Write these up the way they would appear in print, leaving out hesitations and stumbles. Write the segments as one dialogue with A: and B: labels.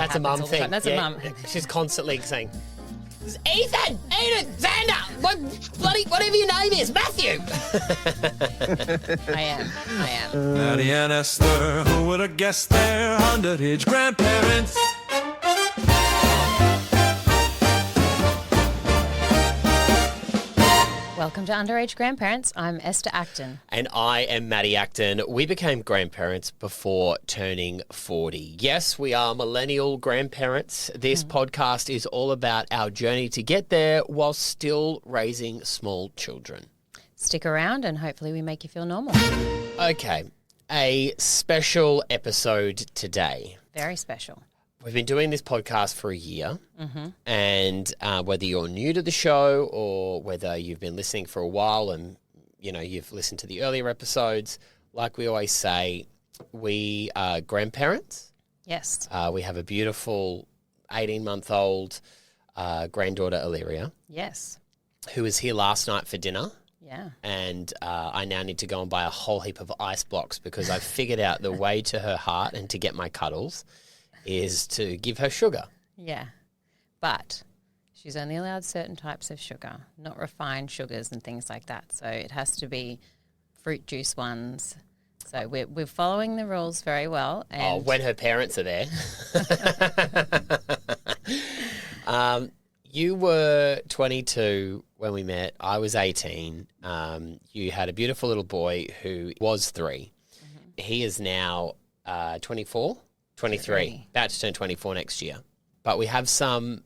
A: That's a
B: happens
A: mum
B: all the
A: thing.
B: time. That's a mum.
A: She's constantly saying, Ethan, Xander, whatever your name is, Matthew.
B: I am.
C: Maddie and Esther, who would have guessed their underage grandparents?
B: Welcome to Underage Grandparents. I'm Esther Acton.
A: And I am Maddie Acton. We became grandparents before turning 40. Yes, we are millennial grandparents. This podcast is all about our journey to get there while still raising small children.
B: Stick around and hopefully we make you feel normal.
A: Okay, a special episode today.
B: Very special.
A: We've been doing this podcast for a year, and whether you're new to the show or whether you've been listening for a while and, you know, you've listened to the earlier episodes, like we always say, we are grandparents.
B: Yes.
A: We have a beautiful 18-month-old granddaughter, Illyria,
B: Yes.
A: who was here last night for dinner.
B: Yeah.
A: And I now need to go and buy a whole heap of ice blocks because I've figured out the way to her heart and to get my cuddles is to give her sugar.
B: Yeah. But she's only allowed certain types of sugar, not refined sugars and things like that. So it has to be fruit juice ones. So we're following the rules very well. And
A: When her parents are there. You were 22 when we met. I was 18. You had a beautiful little boy who was 3. He is now 24, 23, about to turn 24 next year. But we have some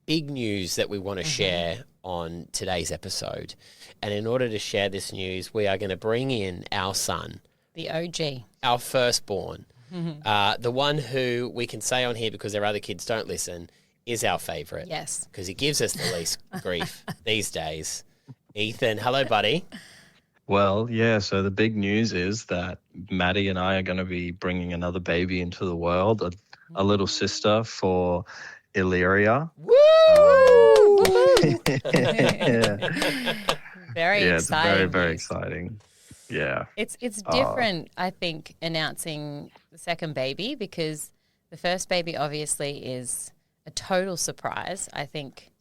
A: big news that we want to share on today's episode. And in order to share this news, we are going to bring in our son,
B: the OG.
A: our firstborn, the one who we can say on here because their other kids don't listen, is our favourite.
B: Yes.
A: Because he gives us the least grief these days. Ethan, hello, buddy.
D: Well, yeah, so the big news is that Maddie and I are going to be bringing another baby into the world, a little sister for Illyria.
A: Woo!
D: Yeah,
B: Very
D: it's
B: exciting.
D: very, very
B: news.
D: exciting. Yeah.
B: It's different, I think, announcing the second baby because the first baby obviously is a total surprise, I think,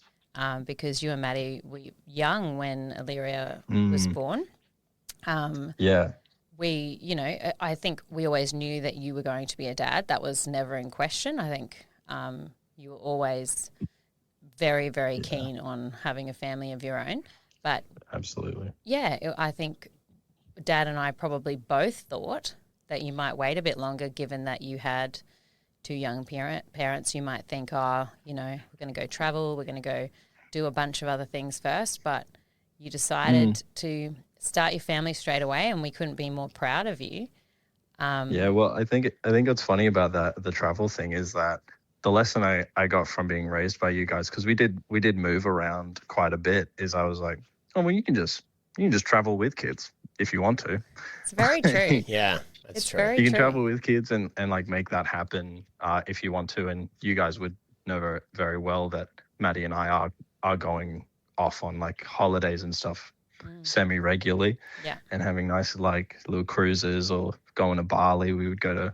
B: because you and Maddie were young when Illyria was born.
D: Yeah.
B: We, you know, I think we always knew that you were going to be a dad. That was never in question. I think you were always very, very keen on having a family of your own. But
D: Absolutely.
B: yeah, I think Dad and I probably both thought that you might wait a bit longer given that you had 2 young parents. You might think, oh, you know, we're going to go travel, we're going to go do a bunch of other things first. But you decided to start your family straight away, and we couldn't be more proud of you.
D: Yeah, well, I think what's funny about the travel thing is that the lesson I got from being raised by you guys, because we did move around quite a bit, is I was like, oh, well, you can just travel with kids if you want to.
B: It's very true.
A: Yeah, that's
B: It's
A: true.
B: very
D: You can
B: true.
D: travel with kids and like make that happen if you want to. And you guys would know very, very well that Maddie and I are going off on like holidays and stuff semi-regularly.
B: Yeah.
D: And having nice like little cruises or going to Bali. We would go to,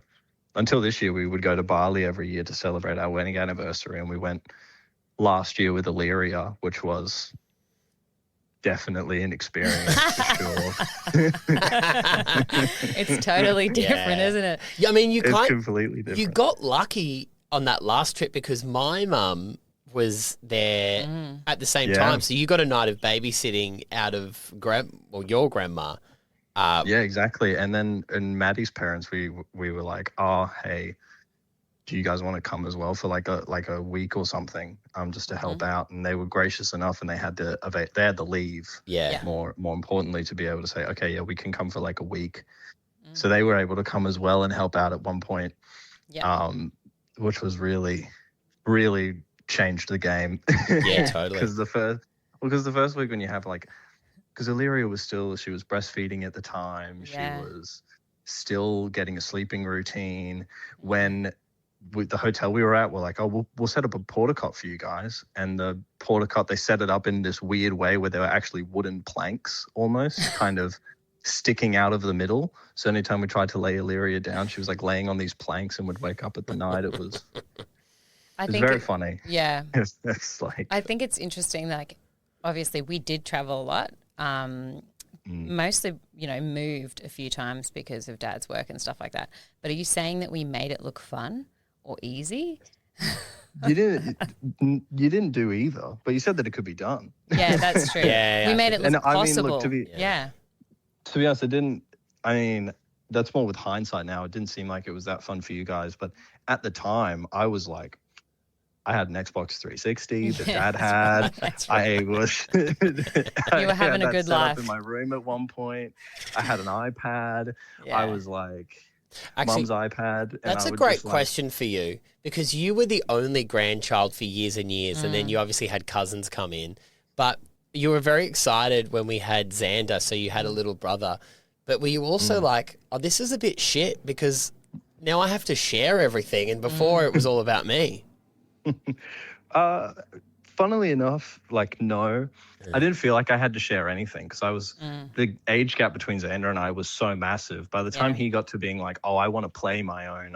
D: until this year, we would go to Bali every year to celebrate our wedding anniversary. And we went last year with Illyria, which was definitely an experience for sure.
B: It's totally different,
A: Yeah.
B: isn't it?
A: Yeah, I mean,
D: It's completely different.
A: you got lucky on that last trip because my mum was there at the same
D: Yeah.
A: time. So you got a night of babysitting out of your grandma.
D: Yeah, exactly. And then in Maddie's parents, we were like, oh, hey, do you guys want to come as well for like a week or something, just to help out? And they were gracious enough, and they had the leave.
A: Yeah.
D: More importantly, to be able to say, okay, yeah, we can come for like a week. So they were able to come as well and help out at one point,
B: Yeah.
D: which was really, really changed the game.
A: Yeah, totally.
D: Because the first week when you have like, because Illyria she was breastfeeding at the time.
B: Yeah.
D: She was still getting a sleeping routine. When the hotel we were at, we're like, oh, we'll set up a porta cot for you guys. And the porta cot, they set it up in this weird way where there were actually wooden planks almost kind of sticking out of the middle. So anytime we tried to lay Illyria down, she was like laying on these planks and would wake up at the night.
B: I
D: It's
B: think
D: very funny.
B: Yeah,
D: It's like,
B: I think it's interesting. Like, obviously, we did travel a lot. Mostly, moved a few times because of Dad's work and stuff like that. But are you saying that we made it look fun or easy?
D: you didn't do either, but you said that it could be done.
B: Yeah, that's true.
A: Yeah,
B: we
A: I
B: made it
A: think
B: look
D: And I mean,
B: possible.
D: look,
B: Yeah.
D: To be honest, it didn't. I mean, that's more with hindsight now. It didn't seem like it was that fun for you guys, but at the time, I was like, I had an Xbox 360 that
B: Yeah,
D: Dad had.
B: that's right.
D: I was.
B: You were having a good
D: set up
B: life.
D: in my room at one point. I had an iPad.
A: Yeah.
D: I was like,
A: Actually,
D: Mum's iPad. And
A: that's
D: I
A: a
D: would
A: great
D: just, like,
A: question for you because you were the only grandchild for years and years, and then you obviously had cousins come in. But you were very excited when we had Xander, so you had a little brother. But were you also like, oh, this is a bit shit because now I have to share everything, and before it was all about me?
D: Funnily enough, like, no, I didn't feel like I had to share anything because I was the age gap between Xander and I was so massive. By the time he got to being like, oh, I want to play my own,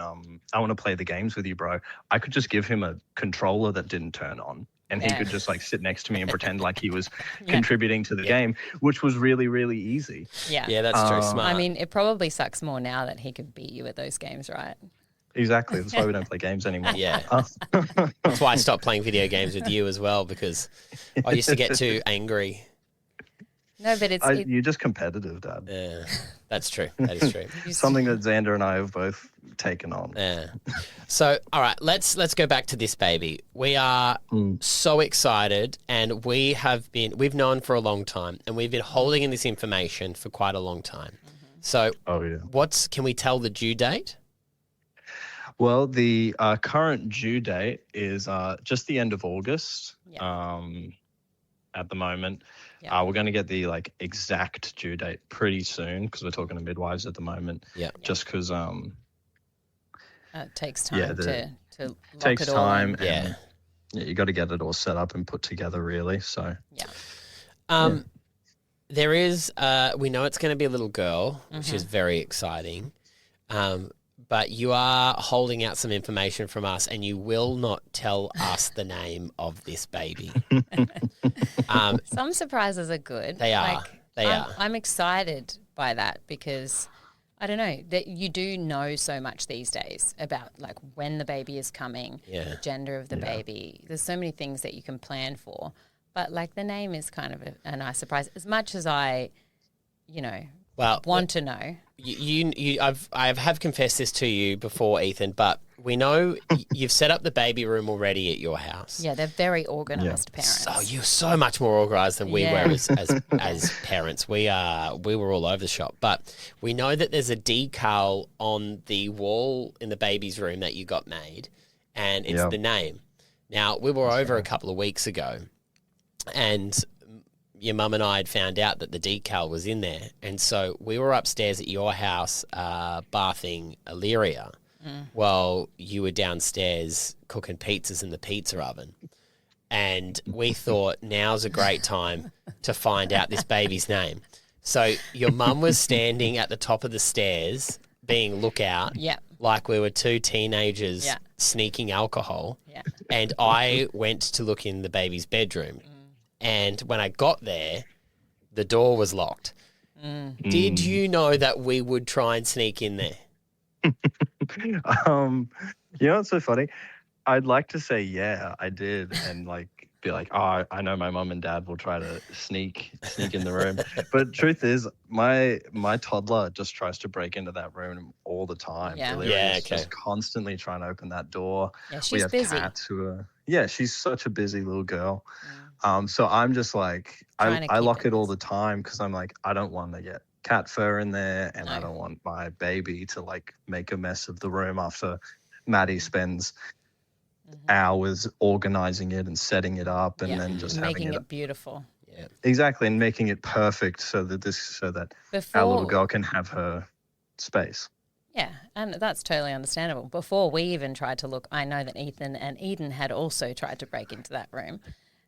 D: I want to play the games with you, bro, I could just give him a controller that didn't turn on. And he could just like sit next to me and pretend like he was contributing to the game, which was really, really easy.
B: Yeah.
A: Yeah, that's true. Smart.
B: I mean, it probably sucks more now that he could beat you at those games, right?
D: Exactly. That's why we don't play games anymore.
A: Yeah. That's why I stopped playing video games with you as well because I used to get too angry.
B: No, but
D: You're just competitive, Dad.
A: Yeah, that's true. That is true.
D: Something that Xander and I have both taken on.
A: Yeah. So, all right, let's go back to this baby. We are so excited, and we've known for a long time, and we've been holding in this information for quite a long time. So,
D: Oh, yeah.
A: can we tell the due date?
D: Well, the current due date is just the end of August.
B: Yeah.
D: At the moment,
B: Yeah.
D: we're going to get the like exact due date pretty soon because we're talking to midwives at the moment.
A: Yeah.
D: Just because
B: it takes time
D: Yeah,
B: to lock
D: takes
B: it all
D: time.
B: in.
A: Yeah.
D: And you got to get it all set up and put together, really. So
B: Yeah.
A: There is, we know it's going to be a little girl, which is very exciting. But you are holding out some information from us, and you will not tell us the name of this baby.
B: Some surprises are good.
A: They are.
B: I'm excited by that because I don't know that you do know so much these days about like when the baby is coming, the gender of the baby. There's so many things that you can plan for, but like the name is kind of a nice surprise. As much as I, want to know.
A: I have confessed this to you before, Ethan, but we know you've set up the baby room already at your house.
B: Yeah, they're very organised parents.
A: So you're so much more organised than we were as parents. We were all over the shop, but we know that there's a decal on the wall in the baby's room that you got made, and it's the name. Now we were over a couple of weeks ago, and your mum and I had found out that the decal was in there, and so we were upstairs at your house bathing Illyria. Well, you were downstairs cooking pizzas in the pizza oven. And we thought now's a great time to find out this baby's name. So your mum was standing at the top of the stairs being lookout, like we were two teenagers sneaking alcohol.
B: Yeah.
A: And I went to look in the baby's bedroom. And when I got there, the door was locked. Did you know that we would try and sneak in there?
D: What's so funny? I'd like to say I did, and like be like, oh, I know my mum and dad will try to sneak in the room. But truth is, my toddler just tries to break into that room all the time.
B: Yeah.
D: Delirious, just constantly trying to open that door.
B: Yeah, she's
D: we have
B: busy.
D: cats who are she's such a busy little girl. So I'm just like I lock it all the time because I'm like I don't want to get cat fur in there, and I don't want my baby to like make a mess of the room after Maddie spends hours organizing it and setting it up, and then just
B: making it beautiful.
A: Yeah,
D: exactly, and making it perfect so that our little girl can have her space.
B: Yeah, and that's totally understandable. Before we even tried to look, I know that Ethan and Eden had also tried to break into that room.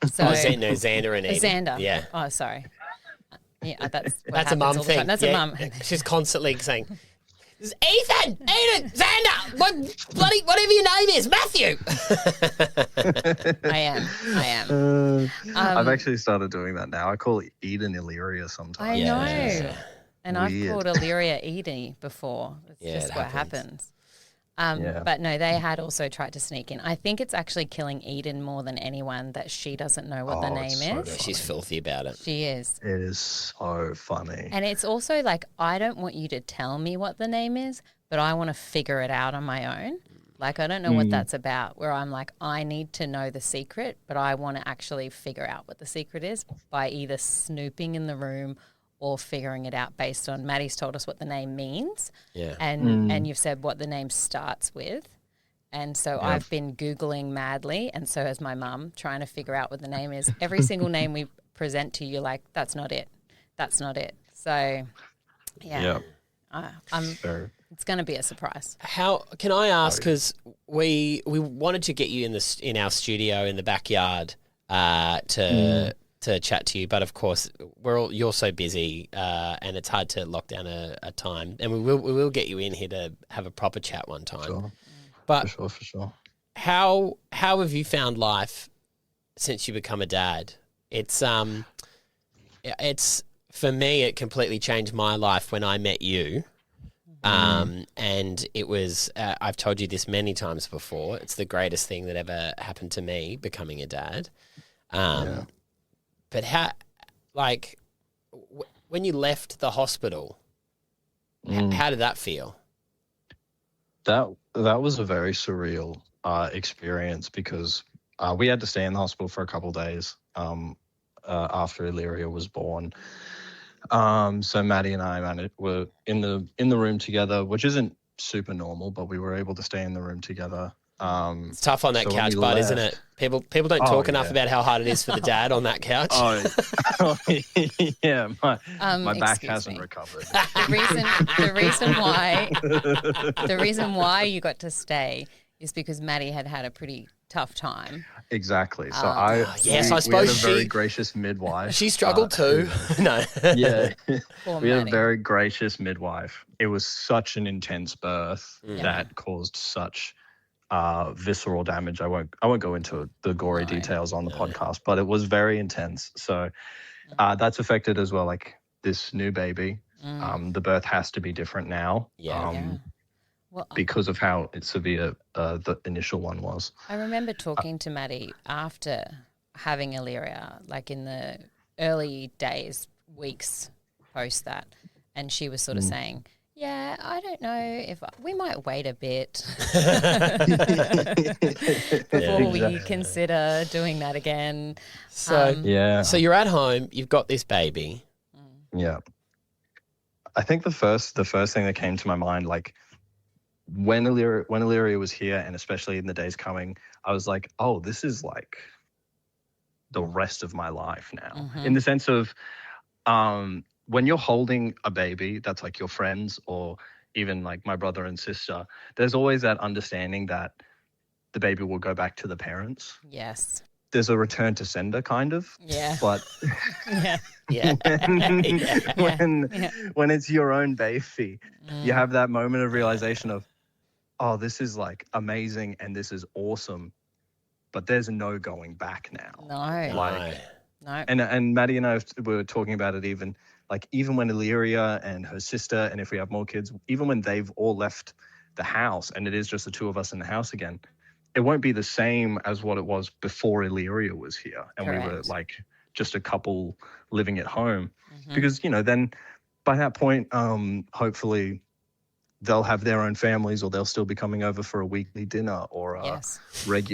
B: So
A: Xander and Eden.
B: Xander.
A: Yeah.
B: Oh, sorry. Yeah, that's
A: a mum thing.
B: That's a mum.
A: She's constantly saying, It's Ethan, Xander, whatever your name is, Matthew.
B: I am.
D: I've actually started doing that now. I call Eden Illyria
B: I
D: sometimes.
A: Yeah.
B: know. And
D: Weird.
B: I've called Illyria Edie before. It's
A: Yeah,
B: just
A: it
B: what
A: happens.
B: happens.
D: Yeah.
B: But no, they had also tried to sneak in. I think it's actually killing Eden more than anyone that she doesn't know what the
D: Oh,
B: name
D: it's so
B: is.
D: funny.
A: She's filthy about it.
B: She is.
D: It is so funny.
B: And it's also like, I don't want you to tell me what the name is, but I want to figure it out on my own. Like, I don't know what that's about, where I'm like, I need to know the secret, but I want to actually figure out what the secret is by either snooping in the room or figuring it out based on Maddie's told us what the name means.
A: Yeah.
B: And you've said what the name starts with. And so I've been Googling madly, and so has my mum, trying to figure out what the name is. Every single name we present to you, like, that's not it. That's not it. So, yeah.
D: Very.
B: It's going to be a surprise.
A: How can I ask? Because we wanted to get you in our studio in the backyard to chat to you, but of course you're so busy and it's hard to lock down a time. And we will get you in here to have a proper chat one time.
D: Sure.
A: But
D: For sure.
A: how have you found life since you become a dad? It's for me, it completely changed my life when I met you. And it was, I've told you this many times before, it's the greatest thing that ever happened to me, becoming a dad. But how, like, when you left the hospital, how did that feel?
D: That was a very surreal experience because we had to stay in the hospital for a couple of days after Illyria was born. So Maddie and I were in the room together, which isn't super normal, but we were able to stay in the room together.
A: It's tough on that
D: so when
A: couch,
D: we
A: bud,
D: left-
A: isn't it? People don't talk enough about how hard it is for the dad on that couch.
D: Oh, yeah, my back
B: Excuse
D: hasn't
B: me.
D: recovered.
B: The reason why you got to stay is because Maddie had a pretty tough time.
D: Exactly. So
A: yes,
D: we
A: I suppose
D: had a very
A: she-
D: gracious midwife.
A: She struggled too. No.
D: Yeah.
B: Poor
D: We had a
B: Maddie.
D: very gracious midwife. It was such an intense birth that caused such visceral damage. I won't go into the gory details on the podcast, but it was very intense. So that's affected as well. Like this new baby, the birth has to be different now.
B: Well,
D: Because of how severe the initial one was.
B: I remember talking to Maddie after having Illyria, like in the early days, weeks post that, and she was sort of saying, yeah, I don't know if we might wait a bit before we consider doing that again.
A: So so you're at home, you've got this baby.
D: Yeah. I think the first thing that came to my mind, like when Illyria was here, and especially in the days coming, I was like, oh, this is like the rest of my life now. In the sense of when you're holding a baby that's like your friends or even like my brother and sister, there's always that understanding that the baby will go back to the parents.
B: Yes.
D: There's a return to sender kind of.
B: Yeah.
D: But
B: Yeah.
A: Yeah.
D: when it's your own baby, you have that moment of realization of, oh, this is like amazing and this is awesome, but there's no going back now.
B: No.
D: Like,
B: No.
D: and Maddie and I were talking about it even when Illyria and her sister, and if we have more kids, even when they've all left the house and it is just the two of us in the house again, it won't be the same as what it was before Illyria was here. And we were
B: Correct.
D: like just a couple living at home. Because, then by that point, hopefully they'll have their own families or they'll still be coming over for a weekly dinner or
B: Yes.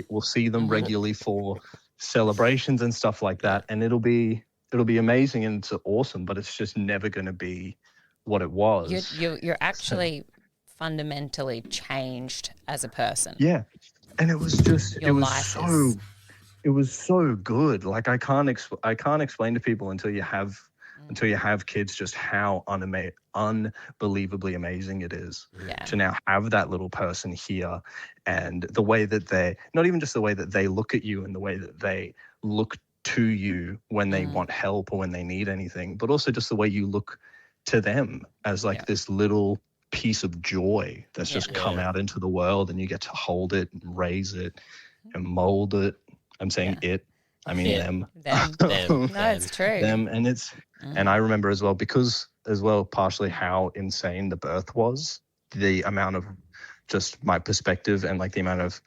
D: we'll see them regularly for celebrations and stuff like that. And it'll be amazing and it's awesome, but it's just never going to be what it was.
B: You're actually fundamentally changed as a person.
D: Yeah. And it was just,
B: Your life is-
D: it was so good. Like I can't explain to people until you have kids just how unbelievably amazing it is
B: Yeah.
D: to now have that little person here, and the way that they, not even just the way that they look at you and the way that they look to you when they want help or when they need anything, but also just the way you look to them as like this little piece of joy that's just come out into the world, and you get to hold it and raise it and mold it. I'm saying it. I mean them.
B: No, it's true.
D: Them, and it's and I remember as well, because as well partially how insane the birth was, the amount of just my perspective and like the amount of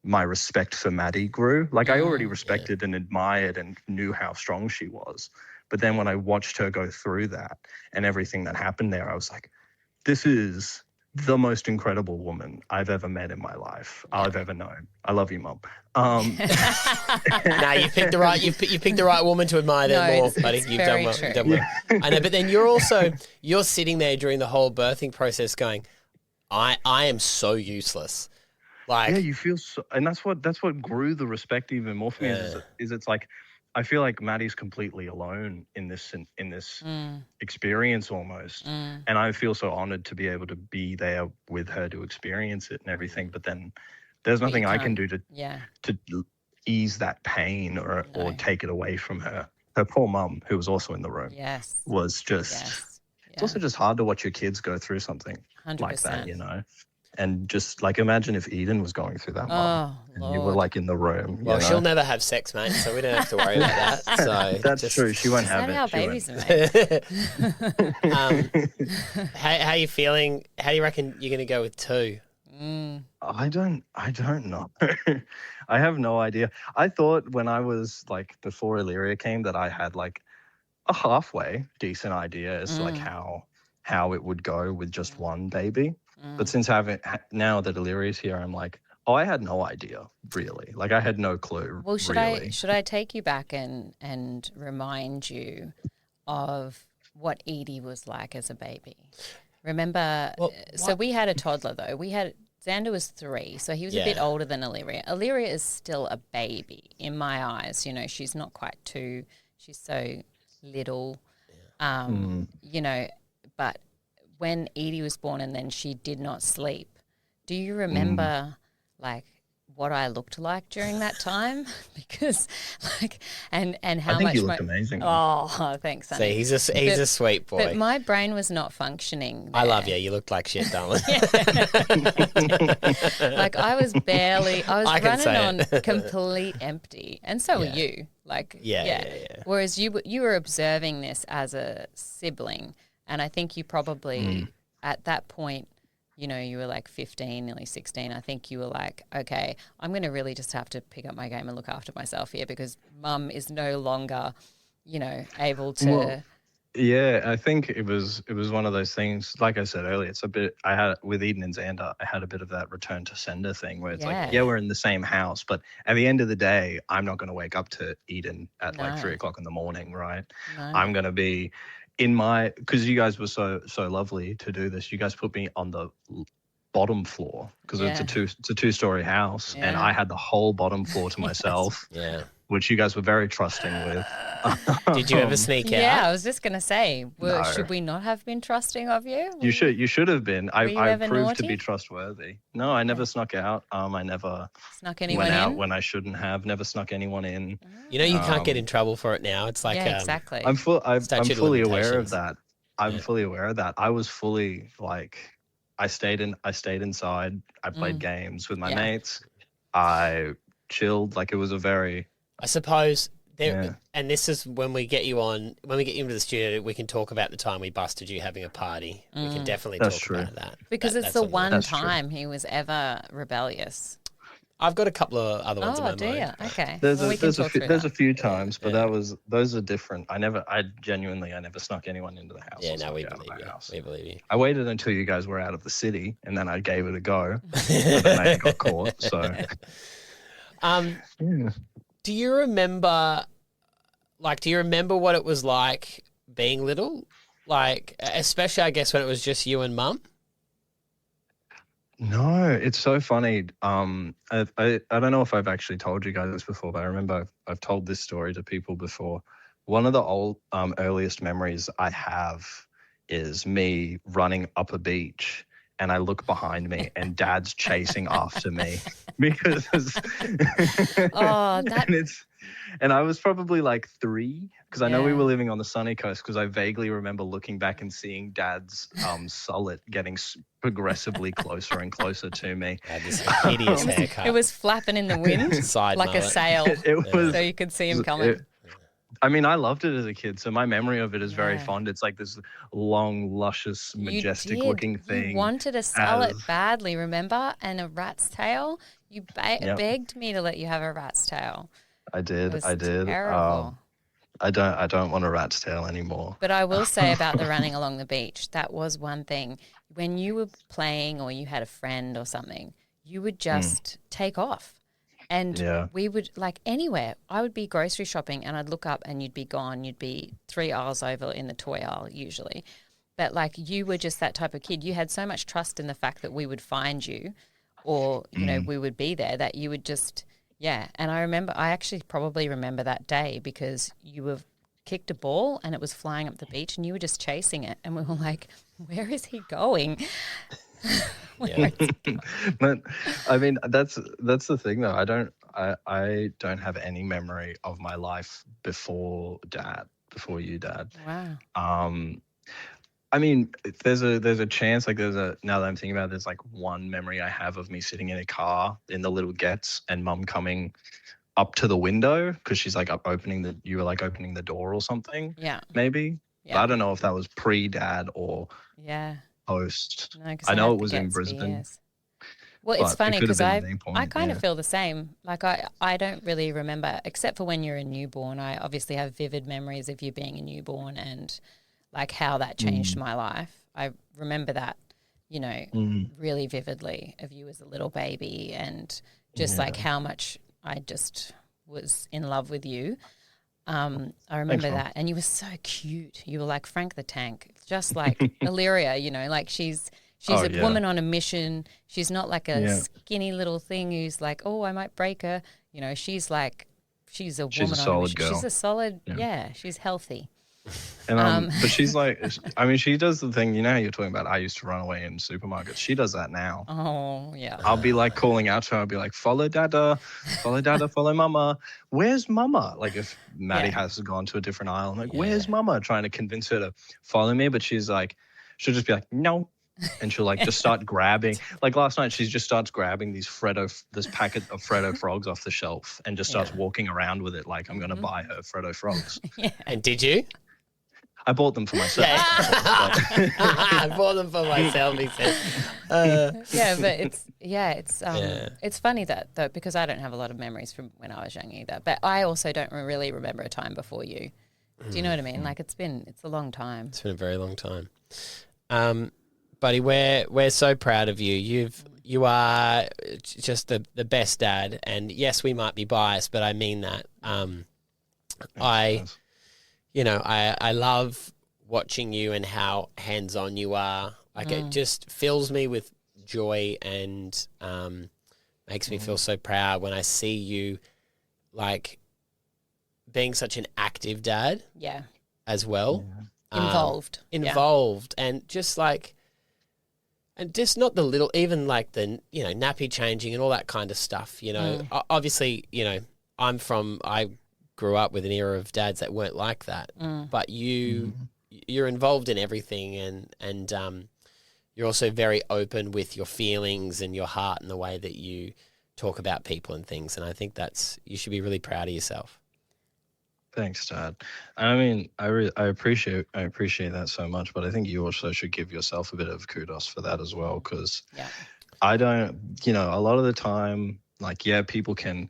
D: my respect for Maddie grew. Like I already respected and admired and knew how strong she was. But then when I watched her go through that and everything that happened there, I was like, this is the most incredible woman I've ever met in my life. I've ever known. I love you, Mum.
A: No, you picked the right. You picked the right woman to admire them more, buddy. You've done well. You've done well. I know, but then you're sitting there during the whole birthing process, going, I am so useless. Like,
D: yeah, you feel so, and that's what grew the respect even more for me. Is it's like, I feel like Maddie's completely alone in this experience almost, and I feel so honored to be able to be there with her to experience it and everything. But then there's nothing I can do to ease that pain or take it away from her. Her poor mum, who was also in the room, was just. It's also just hard to watch your kids go through something
B: 100%.
D: like that, you know. And just like imagine if Eden was going through that, Mum, and you were like in the room.
A: Well, she'll never have sex, mate, so we don't have to worry about that. So
D: that's true. She won't have it.
B: How babies are made.
A: How are you feeling? How do you reckon you're going to go with 2?
D: I don't know. I have no idea. I thought when I was like before Illyria came that I had like a halfway decent idea as to like how it would go with just one baby. But since now that Illyria's here, I'm like, oh, I had no idea, really. Like, I had no clue.
B: Well, should I take you back and remind you of what Edie was like as a baby? Remember, so we had a toddler, though. Xander was 3, so he was a bit older than Illyria. Illyria is still a baby in my eyes. You know, she's not quite 2. She's so little, you know, but when Edie was born and then she did not sleep, do you remember like what I looked like during that time? Because like and how
D: I think
B: much
D: you looked amazing.
B: Oh, thanks, honey.
A: See, he's a sweet boy.
B: But my brain was not functioning there.
A: I love you. You looked like shit, darling.
B: Like I was running on complete empty, and so were you. Like yeah. Whereas you were observing this as a sibling. And I think you probably, at that point, you know, you were like 15, nearly 16. I think you were like, okay, I'm going to really just have to pick up my game and look after myself here because Mum is no longer, you know, able to.
D: Well, yeah, I think it was one of those things. Like I said earlier, it's a bit. I had with Eden and Xander, I had a bit of that return to sender thing where it's like, we're in the same house, but at the end of the day, I'm not going to wake up to Eden at like 3 o'clock in the morning, right? No. I'm going to be. Because you guys were so lovely to do this, you guys put me on the bottom floor because it's a 2-story house, and I had the whole bottom floor to myself. Which you guys were very trusting with.
A: Did you ever sneak out?
B: Yeah, I was just gonna say, should we not have been trusting of you?
D: You should have been. I proved to be trustworthy. No, I never snuck out. I never
B: snuck anyone
D: went out
B: in?
D: when I shouldn't have. Never snuck anyone in.
A: You know, you can't get in trouble for it now. It's like
B: exactly.
D: I'm fully aware of that. I'm fully aware of that. I was fully like, I stayed inside. I played games with my mates. I chilled. Like it was a very.
A: I suppose there, and this is when we get you into the studio, we can talk about the time we busted you having a party. We can definitely talk about that.
B: Because it's the one time he was ever rebellious.
A: I've got a couple of other ones in my mind.
B: Okay.
D: There's a few times, but those are different. I never snuck anyone into the house.
A: Yeah, no, we believe you. We believe you.
D: I waited until you guys were out of the city, and then I gave it a go. And then I got caught. So,
A: do you remember what it was like being little? Like, especially, I guess, when it was just you and Mum?
D: No, it's so funny. I don't know if I've actually told you guys this before, but I remember I've told this story to people before. One of the earliest memories I have is me running up a beach, and I look behind me and Dad's chasing after me because And I was probably like 3 because I know we
B: Yeah.
D: were living on the sunny coast because I vaguely remember looking back and seeing Dad's solid getting progressively closer and closer to me.
A: Had this hideous haircut.
B: It was flapping in the wind
A: Side
B: like a
A: mullet.
B: sail,
D: It was.
B: so you could see him coming.
D: I mean, I loved it as a kid, so my memory of it is very
B: Yeah.
D: fond. It's like this long, luscious,
B: You
D: majestic-looking
B: did.
D: thing.
B: You wanted a salad
D: as-
B: badly, remember? And a rat's tail. You
D: Yep.
B: begged me to let you have a rat's tail.
D: I
B: It
D: did.
B: was
D: I did.
B: terrible.
D: I don't want a rat's tail anymore.
B: But I will say about the running along the beach, that was one thing. When you were playing or you had a friend or something, you would just take off. And
D: Yeah.
B: we would, like anywhere, I would be grocery shopping and I'd look up and you'd be gone. You'd be 3 aisles over in the toy aisle usually. But like you were just that type of kid. You had so much trust in the fact that we would find you or, you know, we would be there that you would just, yeah. And I actually probably remember that day because you were kicked a ball and it was flying up the beach and you were just chasing it. And we were like, where is he going?
A: Yeah.
D: But I mean, that's the thing though. I don't have any memory of my life before you, Dad.
B: Wow.
D: I mean, there's a chance, like now that I'm thinking about it, there's like one memory I have of me sitting in a car in the little Gets and Mum coming up to the window because she's like you were like opening the door or something,
B: Yeah.
D: maybe. But
B: Yeah.
D: I don't know if that was pre-Dad or
B: Yeah.
D: post.
B: No, 'cause
D: I know
B: had
D: it
B: the
D: was in
B: Gets for
D: Brisbane.
B: years. Well,
D: but
B: it's
D: it
B: funny
D: could have
B: because
D: been
B: I
D: at any point,
B: I kind of
D: yeah.
B: feel the same. Like I don't really remember, except for when you're a newborn. I obviously have vivid memories of you being a newborn and like how that changed my life. I remember that, you know, really vividly of you as a little baby and just like how much I just was in love with you. I remember
D: Mom.
B: that. And you were so cute. You were like Frank the Tank, just like Illyria, you know, like she's
D: Oh,
B: a
D: yeah.
B: woman on a mission. She's not like a
D: Yeah.
B: skinny little thing who's like, oh, I might break her. You know, she's a
D: She's a
B: woman on a
D: solid
B: mission.
D: girl.
B: She's a solid,
D: Yeah.
B: yeah, she's healthy.
D: And but she's like, I mean, she does the thing, you know how you're talking about I used to run away in supermarkets. She does that now.
B: Oh, yeah.
D: I'll be like calling out to her. I'll be like, follow Dada, follow Mama. Where's Mama? Like if Maddie
B: Yeah.
D: has gone to a different aisle, I'm like, where's Mama? Trying to convince her to follow me. But she'll just be like, no. And she'll like just start grabbing. Like last night, she just starts grabbing this packet of Freddo frogs off the shelf and just starts walking around with it like I'm going to buy her Freddo frogs.
A: And did you?
D: I bought them for myself.
A: I bought them for myself, he said.
B: Yeah, but it's
A: Yeah.
B: it's funny that though because I don't have a lot of memories from when I was young either. But I also don't really remember a time before you. Do you know what I mean? Like it's a long time.
A: It's been a very long time. Buddy, we're so proud of you. You are just the best dad. And yes, we might be biased, but I mean that. I love watching you and how hands-on you are. Like it just fills me with joy and makes me feel so proud when I see you like being such an active dad
B: Yeah.
A: as well.
B: Involved.
A: Involved and just like and just not the little even like the nappy changing and all that kind of stuff, Obviously, I grew up with an era of dads that weren't like that. But you're involved in everything and you're also very open with your feelings and your heart and the way that you talk about people and things, and I think you should be really proud of yourself.
D: Thanks, Dad. I mean, I appreciate that so much, but I think you also should give yourself a bit of kudos for that as well, because I don't, a lot of the time, like, yeah, people can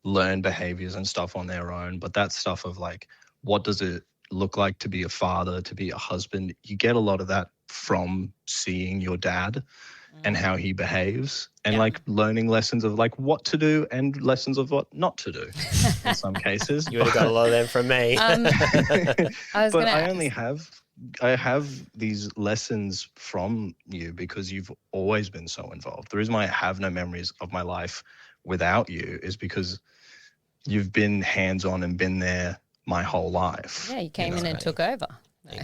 D: learn behaviors and stuff on their own, but that stuff of like, what does it look like to be a father, to be a husband? You get a lot of that from seeing your dad and how he behaves and like learning lessons of like what to do and lessons of what not to do in some cases.
A: You would have got a lot of them from me.
D: I have these lessons from you because you've always been so involved. The reason why I have no memories of my life without you is because you've been hands-on and been there my whole life.
B: Yeah, you came in and took over.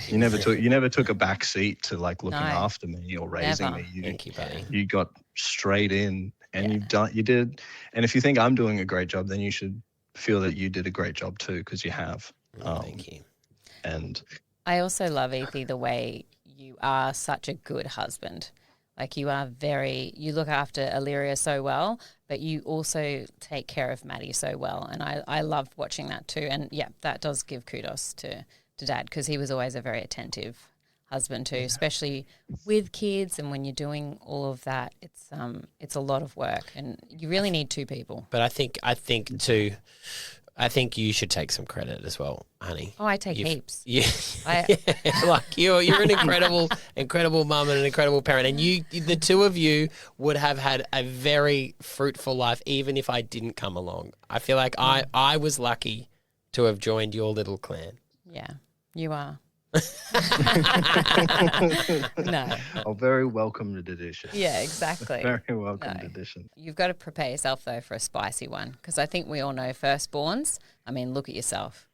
D: You never took a back seat to like looking after me or raising
B: Never.
D: me.
A: Thank you, buddy.
D: You got straight in and you did. And if you think I'm doing a great job, then you should feel that you did a great job too, because you have.
A: Thank you.
D: And
B: I also love, Ethy, the way you are such a good husband. Like you look after Illyria so well, but you also take care of Maddie so well. And I love watching that too. And yeah, that does give kudos to Dad, because he was always a very attentive husband too, especially with kids. And when you're doing all of that, it's a lot of work, and you really need two people.
A: But I think you should take some credit as well, honey.
B: Oh, I take heaps.
A: Like you're an incredible mum and an incredible parent, and the two of you would have had a very fruitful life even if I didn't come along. I feel like I was lucky to have joined your little clan.
B: Yeah, you are. No.
D: A very welcomed addition.
B: Yeah, exactly.
D: Very welcomed addition.
B: You've got to prepare yourself, though, for a spicy one, because I think we all know firstborns, I mean, look at yourself.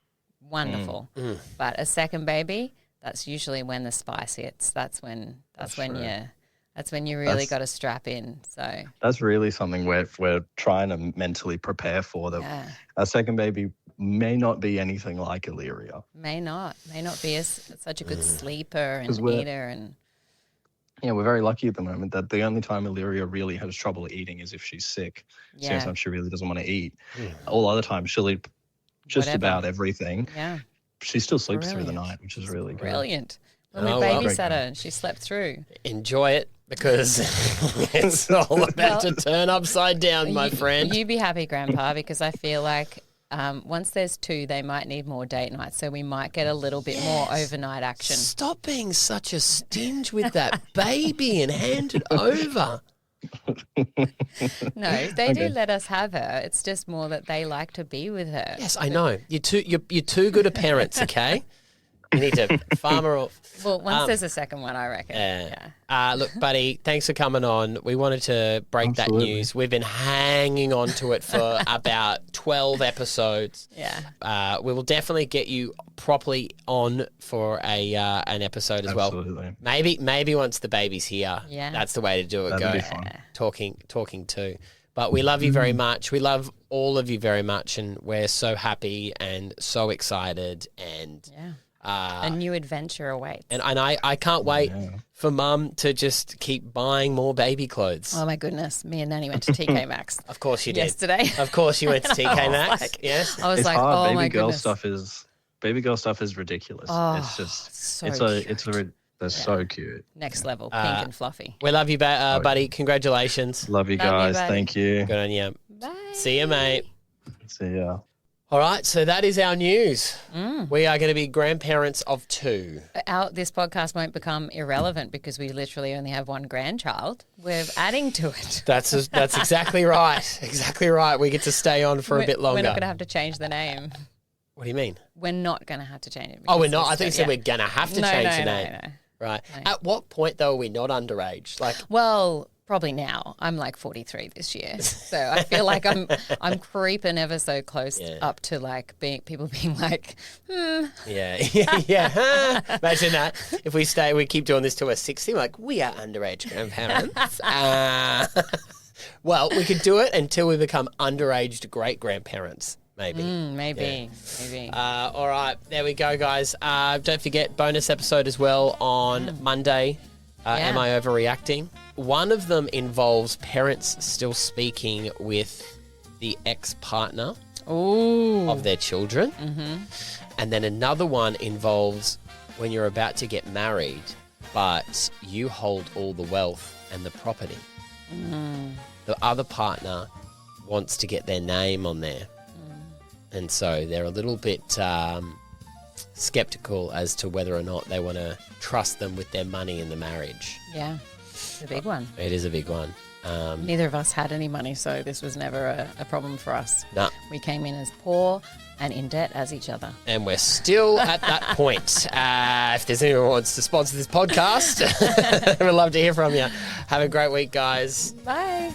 B: Wonderful. But a second baby, that's usually when the spice hits. That's when you really got to strap in. So
D: that's really something we're trying to mentally prepare for. That our second baby may not be anything like Illyria.
B: May not be such a good sleeper and eater, and
D: we're very lucky at the moment that the only time Illyria really has trouble eating is if she's sick.
B: Yeah.
D: Sometimes she really doesn't want to eat. All other times she'll eat just about everything.
B: Yeah,
D: she still sleeps through the night, which is really good.
B: Brilliant. When we babysat her and she slept through.
A: Enjoy it, because it's all about to turn upside down, my friend.
B: You be happy, Grandpa, because I feel like once there's two, they might need more date nights, so we might get a little bit more overnight action.
A: Stop being such a stinge with that baby and hand it over.
B: No, they do let us have her. It's just more that they like to be with her.
A: Yes, I know. You're too good at parents, okay? You need to farm her off.
B: Well, once there's a second one, I reckon. Yeah.
A: Look, buddy, thanks for coming on. We wanted to break that news. We've been hanging on to it for about 12 episodes.
B: Yeah.
A: We will definitely get you properly on for an episode as well. Maybe once the baby's here.
B: Yeah.
A: That's the way to do it.
D: That'd be fun.
A: Talking too. But we love you very much. We love all of you very much, and we're so happy and so excited, and
B: a new adventure awaits.
A: And I can't wait for Mum to just keep buying more baby clothes.
B: Oh my goodness. Me and Nanny went to TK Maxx.
A: Of course you did.
B: Yesterday.
A: Of course you went to TK Maxx. Yes.
B: I was
D: it's
B: like,
D: hard.
B: oh my goodness.
D: Baby girl stuff is ridiculous.
B: Oh,
D: it's just
B: so
D: they're so cute.
B: Next level, pink and fluffy.
A: We love you, buddy. Congratulations.
D: Love you guys. Thank you.
A: Good on you.
B: Bye.
A: See you, mate.
D: See ya.
A: All right, so that is our news. We are going to be grandparents of 2.
B: This podcast won't become irrelevant because we literally only have one grandchild. We're adding to it.
A: That's exactly right. Exactly right. We get to stay on for a bit longer.
B: We're not going to have to change the name.
A: What do you mean?
B: We're not going to have to change it.
A: Oh, we're not? I think you said we're going to have to change the name.
B: No.
A: Right. No. At what point, though, are we not underage?
B: Well, probably now. I'm like 43 this year, so I feel like I'm creeping ever so close up to people being like,
A: Yeah. Imagine that. If we keep doing this till we're 60, like, we are underage grandparents. Well, we could do it until we become underaged great grandparents. Maybe.
B: Maybe.
A: All right. There we go, guys. Don't forget, bonus episode as well on Monday. Am I overreacting? One of them involves parents still speaking with the ex-partner of their children. Mm-hmm. And then another one involves when you're about to get married, but you hold all the wealth and the property. The other partner wants to get their name on there. And so they're a little bit skeptical as to whether or not they want to trust them with their money in the marriage.
B: Yeah, it's a big one.
A: It is a big one.
B: Neither of us had any money, so this was never a problem for us.
A: No.
B: We came in as poor and in debt as each other.
A: And we're still at that point. If there's anyone who wants to sponsor this podcast, we'd love to hear from you. Have a great week, guys.
B: Bye.